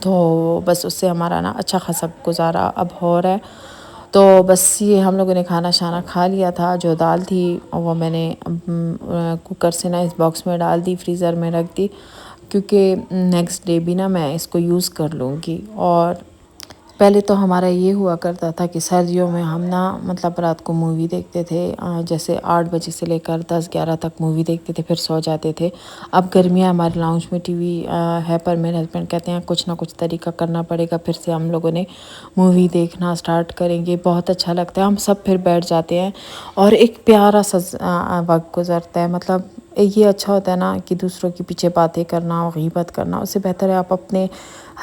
تو بس اس سے ہمارا نا اچھا خاصا گزارا اب ہو رہا ہے. تو بس یہ ہم لوگوں نے کھانا شانا کھا لیا تھا. جو دال تھی وہ میں نے کوکر سے نا اس باکس میں ڈال دی, فریزر میں رکھ دی, کیونکہ نیکسٹ ڈے بھی نا میں اس کو یوز کر لوں گی. اور پہلے تو ہمارا یہ ہوا کرتا تھا کہ سردیوں میں ہم نا مطلب رات کو مووی دیکھتے تھے, جیسے 8 بجے سے لے کر 10-11 تک مووی دیکھتے تھے, پھر سو جاتے تھے. اب گرمیاں ہمارے لاؤنج میں ٹی وی ہے, پر میرے ہسبینڈ کہتے ہیں کچھ نہ کچھ طریقہ کرنا پڑے گا, پھر سے ہم لوگوں نے مووی دیکھنا سٹارٹ کریں گے. بہت اچھا لگتا ہے, ہم سب پھر بیٹھ جاتے ہیں اور ایک پیارا سا وقت گزرتا ہے. مطلب یہ اچھا ہوتا ہے نا کہ دوسروں کے پیچھے باتیں کرنا, غیبت کرنا, اس سے بہتر ہے آپ اپنے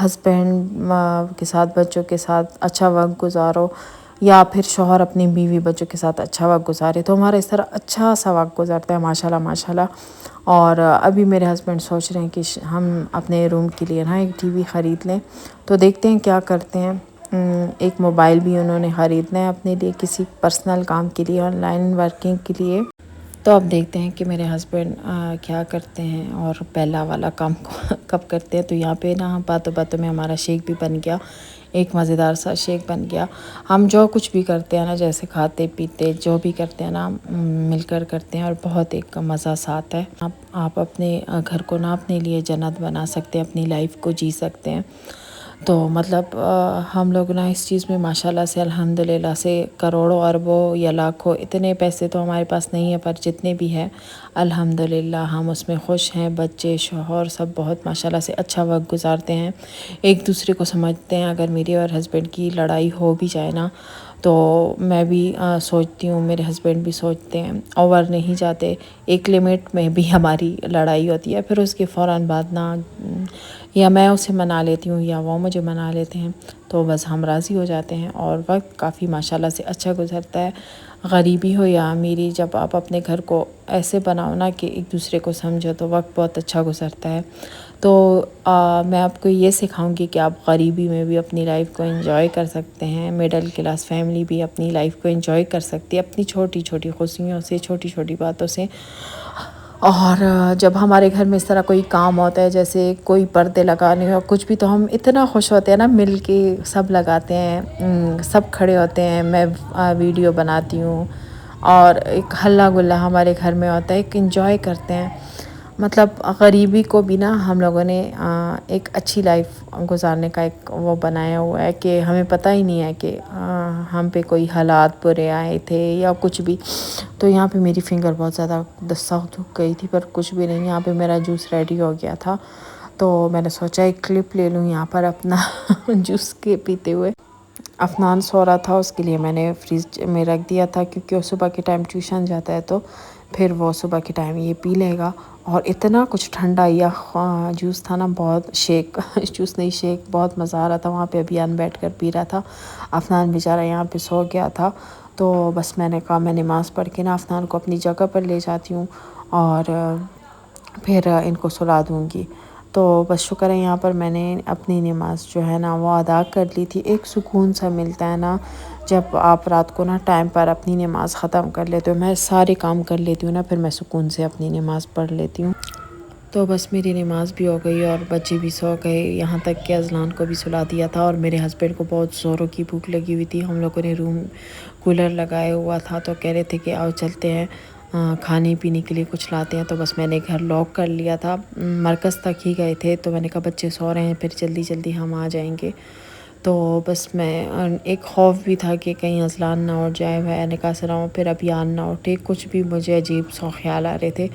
ہسبینڈ کے ساتھ, بچوں کے ساتھ اچھا وقت گزارو, یا پھر شوہر اپنی بیوی بچوں کے ساتھ اچھا وقت گزارے. تو ہمارا اس طرح اچھا سا وقت گزرتا ہے ماشاء اللہ ماشاء اللہ. اور ابھی میرے ہسبینڈ سوچ رہے ہیں کہ ہم اپنے روم کے لیے نا ایک ٹی وی خرید لیں, تو دیکھتے ہیں کیا کرتے ہیں. ایک موبائل بھی انہوں نے خریدنا ہے اپنے لیے, کسی پرسنل کام کے لیے, آن لائن ورکنگ کے لیے. تو اب دیکھتے ہیں کہ میرے ہسبینڈ کیا کرتے ہیں اور پہلا والا کام کب کرتے ہیں. تو یہاں پہ نا باتوں باتوں میں ہمارا شیک بھی بن گیا, ایک مزیدار سا شیک بن گیا. ہم جو کچھ بھی کرتے ہیں نا, جیسے کھاتے پیتے جو بھی کرتے ہیں نا, مل کر کرتے ہیں, اور بہت ایک مزہ سا آتا ہے. آپ اپنے گھر کو نا اپنے لیے جنت بنا سکتے ہیں, اپنی لائف کو جی سکتے ہیں. تو مطلب ہم لوگ نا اس چیز میں ماشاءاللہ سے الحمدللہ سے کروڑوں اربوں یا لاکھوں اتنے پیسے تو ہمارے پاس نہیں ہے, پر جتنے بھی ہیں الحمدللہ ہم اس میں خوش ہیں. بچے شوہر سب بہت ماشاءاللہ سے اچھا وقت گزارتے ہیں, ایک دوسرے کو سمجھتے ہیں. اگر میری اور ہسبینڈ کی لڑائی ہو بھی جائے نا, تو میں بھی سوچتی ہوں, میرے ہسبینڈ بھی سوچتے ہیں, اوور نہیں جاتے. ایک لمٹ میں بھی ہماری لڑائی ہوتی ہے, پھر اس کے فوراً بعد نا یا میں اسے منا لیتی ہوں یا وہ مجھے منا لیتے ہیں, تو بس ہم راضی ہو جاتے ہیں. اور وقت کافی ماشاءاللہ سے اچھا گزرتا ہے. غریبی ہو یا امیری, جب آپ اپنے گھر کو ایسے بناؤ نا کہ ایک دوسرے کو سمجھو, تو وقت بہت اچھا گزرتا ہے. تو میں آپ کو یہ سکھاؤں گی کہ آپ غریبی میں بھی اپنی لائف کو انجوائے کر سکتے ہیں. مڈل کلاس فیملی بھی اپنی لائف کو انجوائے کر سکتی ہے, اپنی چھوٹی چھوٹی خوشیوں سے, چھوٹی چھوٹی باتوں سے. اور جب ہمارے گھر میں اس طرح کوئی کام ہوتا ہے, جیسے کوئی پردے لگانے ہو کچھ بھی, تو ہم اتنا خوش ہوتے ہیں نا, مل کے سب لگاتے ہیں, سب کھڑے ہوتے ہیں. میں ویڈیو بناتی ہوں, اور ایک ہلا گلا ہمارے گھر میں ہوتا ہے, ایک انجوائے کرتے ہیں. مطلب غریبی کو بھی نا ہم لوگوں نے ایک اچھی لائف گزارنے کا ایک وہ بنایا ہوا ہے, کہ ہمیں پتہ ہی نہیں ہے کہ ہم پہ کوئی حالات برے آئے تھے یا کچھ بھی. تو یہاں پہ میری فنگر بہت زیادہ سخت ہو گئی تھی, پر کچھ بھی نہیں. یہاں پہ میرا جوس ریڈی ہو گیا تھا, تو میں نے سوچا ایک کلپ لے لوں یہاں پر اپنا جوس کے پیتے ہوئے. عفنان سو رہا تھا, اس کے لیے میں نے فریج میں رکھ دیا تھا, کیونکہ وہ صبح کے ٹائم ٹیوشن جاتا ہے, تو پھر وہ صبح کے ٹائم یہ پی لے گا. اور اتنا کچھ ٹھنڈا یا جوس تھا نا, بہت شیک جوس نہیں شیک, بہت مزہ آ رہا تھا. وہاں پہ ابیان بیٹھ کر پی رہا تھا, عفنان بیچارہ یہاں پہ سو گیا تھا. تو بس میں نے کہا میں نماز پڑھ کے نا عفنان کو اپنی جگہ پر لے جاتی ہوں, اور پھر ان کو سلا دوں گی. تو بس شکر ہے یہاں پر میں نے اپنی نماز جو ہے نا وہ ادا کر لی تھی. ایک سکون سا ملتا ہے نا جب آپ رات کو نا ٹائم پر اپنی نماز ختم کر لیتے ہو. میں سارے کام کر لیتی ہوں نا, پھر میں سکون سے اپنی نماز پڑھ لیتی ہوں. تو بس میری نماز بھی ہو گئی اور بچے بھی سو گئے, یہاں تک کہ اذلان کو بھی سلا دیا تھا. اور میرے ہسبینڈ کو بہت زوروں کی بھوک لگی ہوئی تھی. ہم لوگوں نے روم کولر لگایا ہوا تھا, تو کہہ رہے تھے کہ آؤ چلتے ہیں کھانے پینے کے لیے کچھ لاتے ہیں. تو بس میں نے گھر لاک کر لیا تھا, مرکز تک ہی گئے تھے. تو میں نے کہا بچے سو رہے ہیں, پھر جلدی جلدی ہم آ جائیں گے. تو بس میں ایک خوف بھی تھا کہ کہیں اذلان نہ اٹھ جائے, میں نکاح سے نہ ہوں, پھر ابیان نہ اٹھے, کچھ بھی مجھے عجیب سا خیال آ رہے تھے.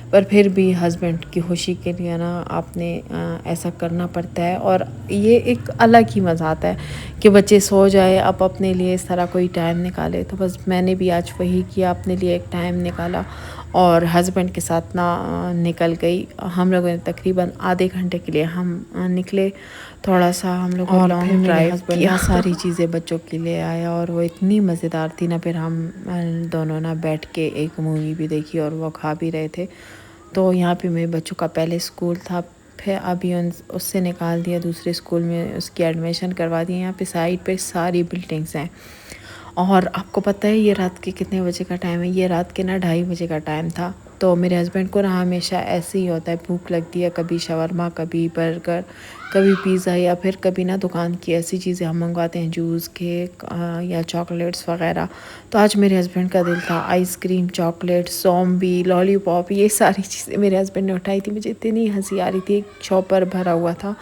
پر پھر بھی ہسبینڈ کی خوشی کے لیے نا آپ نے ایسا کرنا پڑتا ہے. اور یہ ایک الگ ہی مزہ آتا ہے کہ بچے سو جائے, آپ اپنے لیے اس طرح کوئی ٹائم نکالے. تو بس میں نے بھی آج وہی کیا, اپنے لیے ایک ٹائم نکالا, اور ہسبینڈ کے ساتھ نا نکل گئی. ہم لوگوں نے تقریباً آدھے گھنٹے کے لیے ہم نکلے, تھوڑا سا ہم لوگ لانگ ڈرائیو کیا. ساری چیزیں بچوں کے لیے آیا, اور وہ اتنی مزیدار تھی نا. پھر ہم دونوں نا بیٹھ کے ایک مووی بھی دیکھی, اور وہ کھا بھی رہے تھے. تو یہاں پہ میرے بچوں کا پہلے اسکول تھا, پھر ابھی اس سے نکال دیا, دوسرے اسکول میں اس کی ایڈمیشن کروا دی. یہاں پہ سائڈ پہ ساری بلڈنگس ہیں. اور آپ کو پتہ ہے یہ رات کے کتنے بجے کا ٹائم ہے؟ یہ رات کے نا 2:30 بجے کا ٹائم تھا. تو میرے ہسبینڈ کو نا ہمیشہ ایسے ہی ہوتا ہے، بھوک لگتی ہے، کبھی شاورما، کبھی برگر، کبھی پیزا، یا پھر کبھی نا دکان کی ایسی چیزیں ہم منگواتے ہیں، جوس، کیک یا چاکلیٹس وغیرہ۔ تو آج میرے ہسبینڈ کا دل تھا آئس کریم، چاکلیٹ، سومبی، لالی پاپ، یہ ساری چیزیں میرے ہسبینڈ نے اٹھائی تھی۔ مجھے اتنی ہنسی آ رہی تھی، ایک شاپر بھرا ہوا تھا،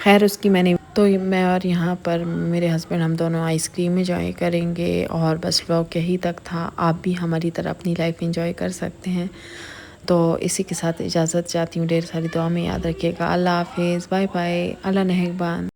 خیر اس کی میں نے تو میں اور یہاں پر میرے ہسبینڈ ہم دونوں آئس کریم انجوائے کریں گے، اور بس ولاگ یہی تک تھا۔ آپ بھی ہماری طرح اپنی لائف انجوائے کر سکتے ہیں۔ تو اسی کے ساتھ اجازت چاہتی ہوں، ڈھیر ساری دعا میں یاد رکھیے گا۔ اللہ حافظ، بائے بائے، اللہ نگہبان۔